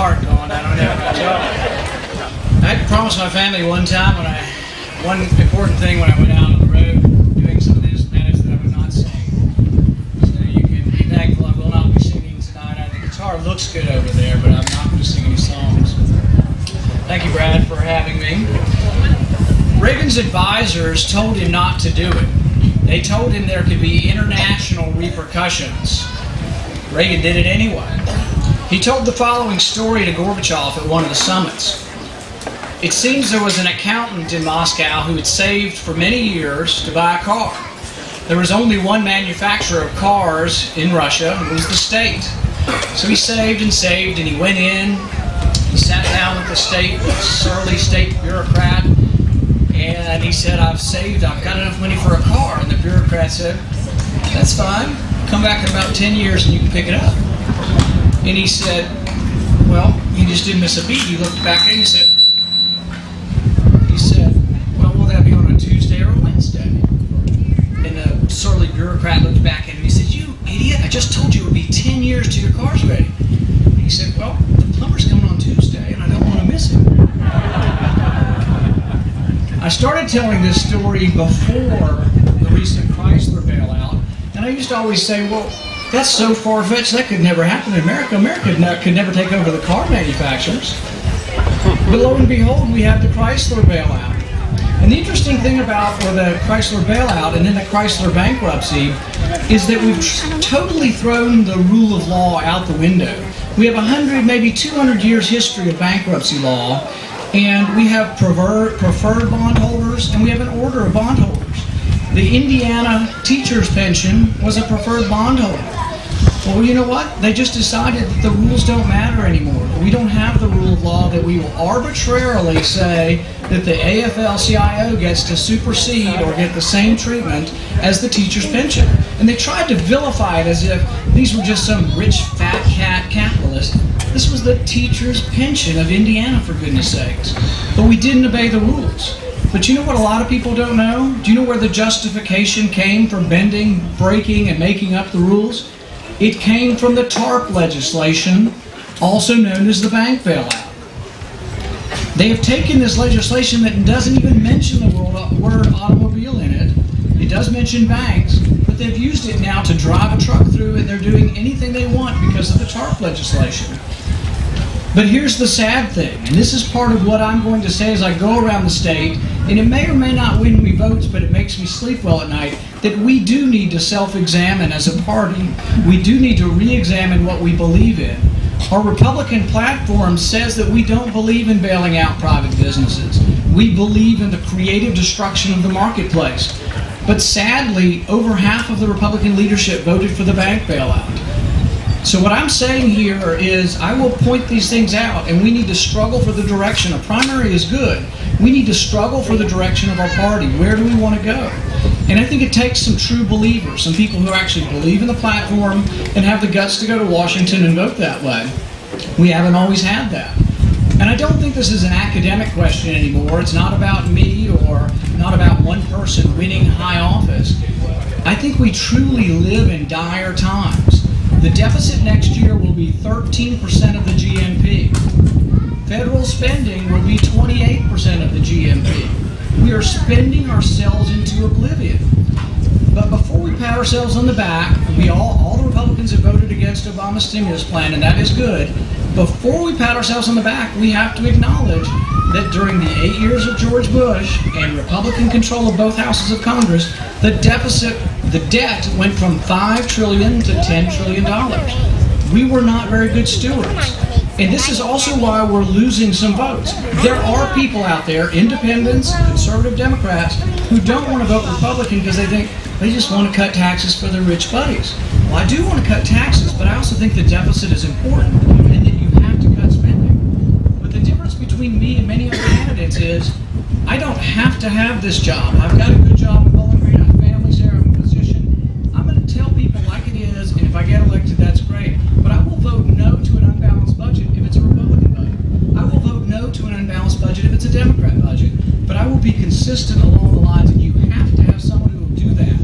heart going. I don't know about y'all. I promised my family one time one important thing when I went out on the road doing some of this, and that is that I would not sing. So you can be thankful I will not be singing tonight. The guitar looks good over there, but I'm not going to sing any songs. Thank you, Brad, for having me. Reagan's advisors told him not to do it. They told him there could be international repercussions. Reagan did it anyway. He told the following story to Gorbachev at one of the summits. It seems there was an accountant in Moscow who had saved for many years to buy a car. There was only one manufacturer of cars in Russia, and it was the state. So he saved and saved, and he went in, he sat down with the surly state bureaucrat, and he said, I've got enough money for a car. And the bureaucrat said, that's fine. Come back in about 10 years and you can pick it up. And he said, well, he just didn't miss a beat. He looked back and he said, well, will that be on a Tuesday or a Wednesday? And the surly bureaucrat looked back at him and he said, you idiot, I just told you it would be 10 years till your car's ready. And he said, well, the plumber's coming on Tuesday and I don't want to miss him. I started telling this story before the recent Chrysler bailout, and I used to always say, well, that's so far-fetched, that could never happen in America. America could never take over the car manufacturers. But lo and behold, we have the Chrysler bailout. And the interesting thing about the Chrysler bailout and then the Chrysler bankruptcy is that we've totally thrown the rule of law out the window. We have 100, maybe 200 years history of bankruptcy law, and we have preferred bondholders, and we have an order of bondholders. The Indiana teacher's pension was a preferred bondholder. Well, you know what? They just decided that the rules don't matter anymore. We don't have the rule of law that we will arbitrarily say that the AFL-CIO gets to supersede or get the same treatment as the teacher's pension. And they tried to vilify it as if these were just some rich, fat cat capitalist. This was the teacher's pension of Indiana, for goodness sakes. But we didn't obey the rules. But you know what a lot of people don't know? Do you know where the justification came for bending, breaking, and making up the rules? It came from the TARP legislation, also known as the bank bailout. They have taken this legislation that doesn't even mention the word automobile in it. It does mention banks, but they've used it now to drive a truck through, and they're doing anything they want because of the TARP legislation. But here's the sad thing, and this is part of what I'm going to say as I go around the state, and it may or may not win me votes, but it makes me sleep well at night, that we do need to self-examine as a party. We do need to re-examine what we believe in. Our Republican platform says that we don't believe in bailing out private businesses. We believe in the creative destruction of the marketplace. But sadly, over half of the Republican leadership voted for the bank bailout. So what I'm saying here is I will point these things out, and we need to struggle for the direction. A primary is good. We need to struggle for the direction of our party. Where do we want to go? And I think it takes some true believers, some people who actually believe in the platform and have the guts to go to Washington and vote that way. We haven't always had that. And I don't think this is an academic question anymore. It's not about me or not about one person winning high office. I think we truly live in dire times. The deficit next year will be 13% of the GNP. Federal spending will be 28% of the GNP. We are spending ourselves into oblivion. But before we pat ourselves on the back, all the Republicans have voted against Obama's stimulus plan, and that is good. Before we pat ourselves on the back, we have to acknowledge that during the 8 years of George Bush and Republican control of both houses of Congress, the debt went from $5 trillion to $10 trillion. We were not very good stewards. And this is also why we're losing some votes. There are people out there, independents, conservative Democrats, who don't want to vote Republican because they think they just want to cut taxes for their rich buddies. Well, I do want to cut taxes, but I also think the deficit is important and that you have to cut spending. But the difference between me and many other candidates is I don't have to have this job. I've got a good job in Bowling Green. I have families there. I'm in a position. I'm going to tell people like it is, and if I get elected, that's great. But I will vote no to an unbalanced budget if it's a Republican budget. I will vote no to an unbalanced budget if it's a Democrat budget. But I will be consistent along the lines that you have to have someone who will do that.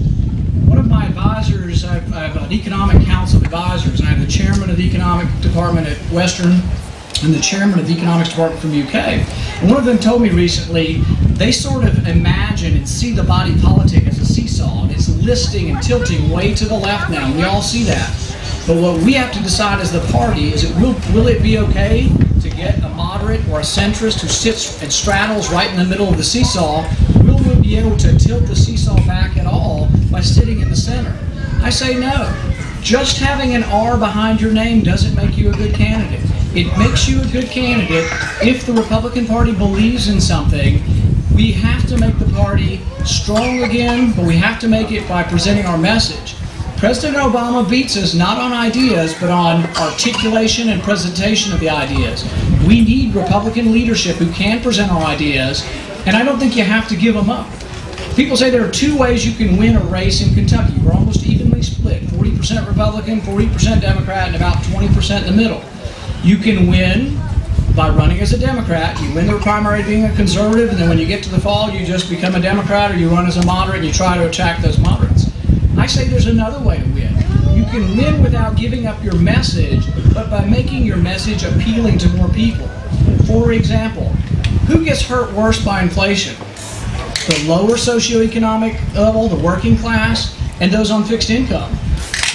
One of my advisors, I have an economic council of advisors, and I have the chairman of the economic department at Western. and the chairman of the economics department from UK. And one of them told me recently, they sort of imagine and see the body politic as a seesaw, and it's listing and tilting way to the left now, and we all see that. But what we have to decide as the party is, will it be okay to get a moderate or a centrist who sits and straddles right in the middle of the seesaw? Will we be able to tilt the seesaw back at all by sitting in the center? I say no. Just having an R behind your name doesn't make you a good candidate. It makes you a good candidate if the Republican Party believes in something. We have to make the party strong again, but we have to make it by presenting our message. President Obama beats us not on ideas, but on articulation and presentation of the ideas. We need Republican leadership who can present our ideas, and I don't think you have to give them up. People say there are two ways you can win a race in Kentucky. We're almost evenly split, 40% Republican, 40% Democrat, and about 20% in the middle. You can win by running as a Democrat. You win the primary being a conservative, and then when you get to the fall, you just become a Democrat, or you run as a moderate and you try to attack those moderates. I say there's another way to win. You can win without giving up your message, but by making your message appealing to more people. For example, who gets hurt worse by inflation? The lower socioeconomic level, the working class, and those on fixed income.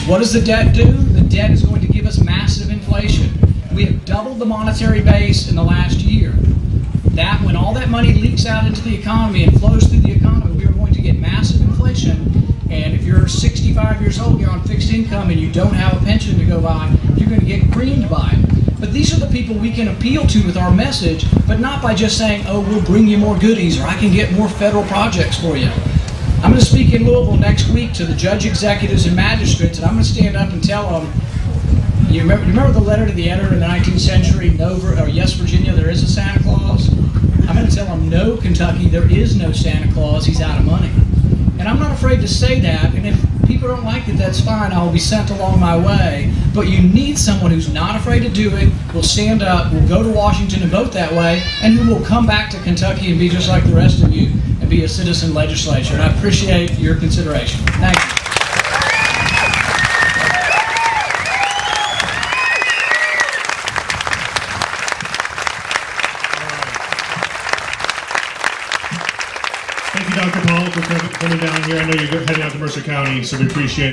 What does the debt do? The debt is going to give us massive inflation. We have doubled the monetary base in the last year. That, when all that money leaks out into the economy and flows through the economy, we are going to get massive inflation. And if you're 65 years old, you're on fixed income, and you don't have a pension to go by, you're going to get creamed by it. But these are the people we can appeal to with our message, but not by just saying, oh, we'll bring you more goodies, or I can get more federal projects for you. I'm going to speak in Louisville next week to the judge executives and magistrates, and I'm going to stand up and tell them, you remember the letter to the editor in the 19th century, yes, Virginia, there is a Santa Claus? I'm going to tell them, no, Kentucky, there is no Santa Claus, he's out of money. And I'm not afraid to say that, and if people don't like it, that's fine, I'll be sent along my way. But you need someone who's not afraid to do it, will stand up, will go to Washington and vote that way, and who will come back to Kentucky and be just like the rest of you and be a citizen legislature. And I appreciate your consideration. Thank you. Thank you, Dr. Paul, for coming down here. I know you're heading out to Mercer County, so we appreciate it.